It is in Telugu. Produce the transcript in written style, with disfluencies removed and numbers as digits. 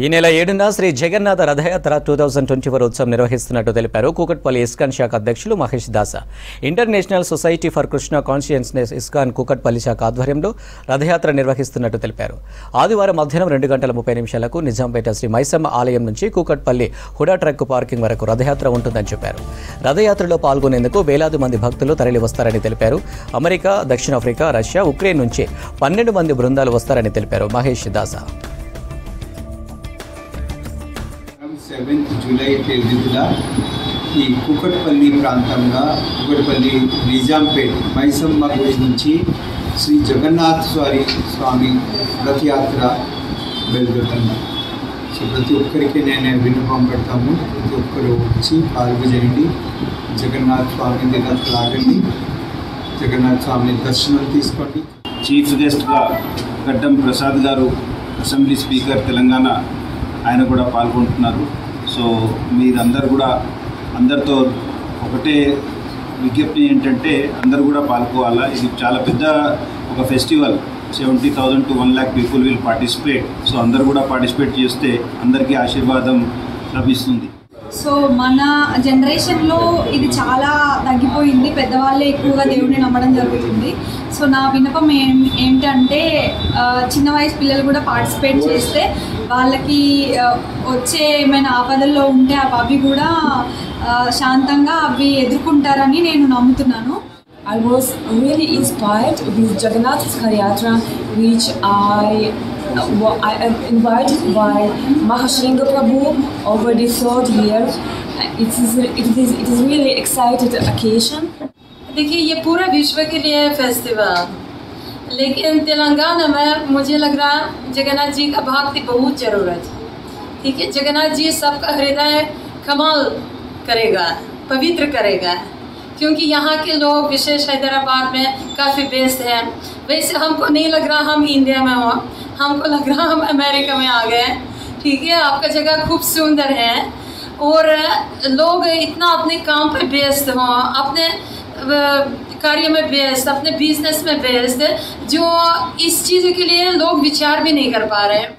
ఈ నెల 7న శ్రీ జగన్నాథ రథయాత్ర 2024 ఉత్సవం నిర్వహిస్తున్నట్టు తెలిపారు కూకట్పల్లి ఇస్కాన్ శాఖ అధ్యక్షులు మహేష్ దాస. International society for Krishna consciousness ISKCON Kukatpally శాఖ ఆధ్వర్యంలో రథయాత్ర నిర్వహిస్తున్నట్టు తెలిపారు. ఆదివారం మధ్యాహ్నం 2:30 నిజాంపేట శ్రీ మైసమ్మ ఆలయం నుంచి కూకట్పల్లి హుడా ట్రక్ పార్కింగ్ వరకు రథయాత్ర ఉంటుందని చెప్పారు. రథయాత్రలో పాల్గొనేందుకు వేలాది మంది భక్తులు తరలివస్తారని తెలిపారు. అమెరికా, దక్షిణాఫ్రికా, రష్యా, ఉక్రెయిన్ నుంచి 12 మంది బృందాలు వస్తారని తెలిపారు మహేష్ దాస. 7th జూలై తేదీన ఈ కూకట్పల్లి ప్రాంతంలో కూకట్పల్లి నిజాంపేట్ మైసమ్మ గుడి నుంచి శ్రీ జగన్నాథ స్వామి రథయాత్ర బయలుదేరుతుంది. సో ప్రతి ఒక్కరికి నేను విన్నపం పెడతాము, ప్రతి ఒక్కరు వచ్చి పాల్గొనండి, జగన్నాథ స్వామిని లాగండి, జగన్నాథ స్వామిని దర్శనం తీసుకోండి. చీఫ్ గెస్ట్గా గడ్డం ప్రసాద్ గారు, అసెంబ్లీ స్పీకర్ తెలంగాణ, ఆయన కూడా పాల్గొంటున్నారు. సో మీరందరూ కూడా అందరితో ఒకటే విజ్ఞప్తి ఏంటంటే అందరూ కూడా పాల్గొవాలా. ఇది చాలా పెద్ద ఒక festival, 70,000 to 1 lakh people will participate. So అందరూ కూడా పార్టిసిపేట్ చేస్తే అందరికీ ఆశీర్వాదం లభిస్తుంది. సో మన జనరేషన్లో ఇది చాలా తగ్గిపోయింది, పెద్దవాళ్ళే ఎక్కువగా దేవుడిని నమ్మడం జరుగుతుంది. సో నా విన్నపం ఏంటంటే చిన్న వయసు పిల్లలు కూడా పార్టిసిపేట్ చేస్తే వాళ్ళకి వచ్చే ఏమైనా ఆపదల్లో ఉంటే అవి కూడా శాంతంగా అవి ఎదుర్కొంటారని నేను నమ్ముతున్నాను. I was really inspired with Jagannath Yatra, which I am invited by Mahashringa Prabhu over the 3rd year. It is really excited occasion. देखिए ये पूरा विश्व के लिए फेस्टिवल, लेकिन तेलंगाना में मुझे लग रहा है जगन्नाथ जी का भक्ति बहुत ज़रूरत है. ठीक है, जगन्नाथ जी सबका हृदय कमाल करेगा, पवित्र करेगा, क्योंकि यहाँ के लोग विशेष हैदराबाद में काफ़ी व्यस्त हैं. वैसे हमको नहीं लग रहा हम इंडिया में हो, हमको लग रहा हम अमेरिका में आ गए. ठीक है, आपका जगह खूब सुंदर है और लोग इतना अपने काम पे व्यस्त हों, अपने कार्य में व्यस्त, अपने बिजनेस में व्यस्त, जो इस चीज़ के लिए लोग विचार भी नहीं कर पा रहे हैं.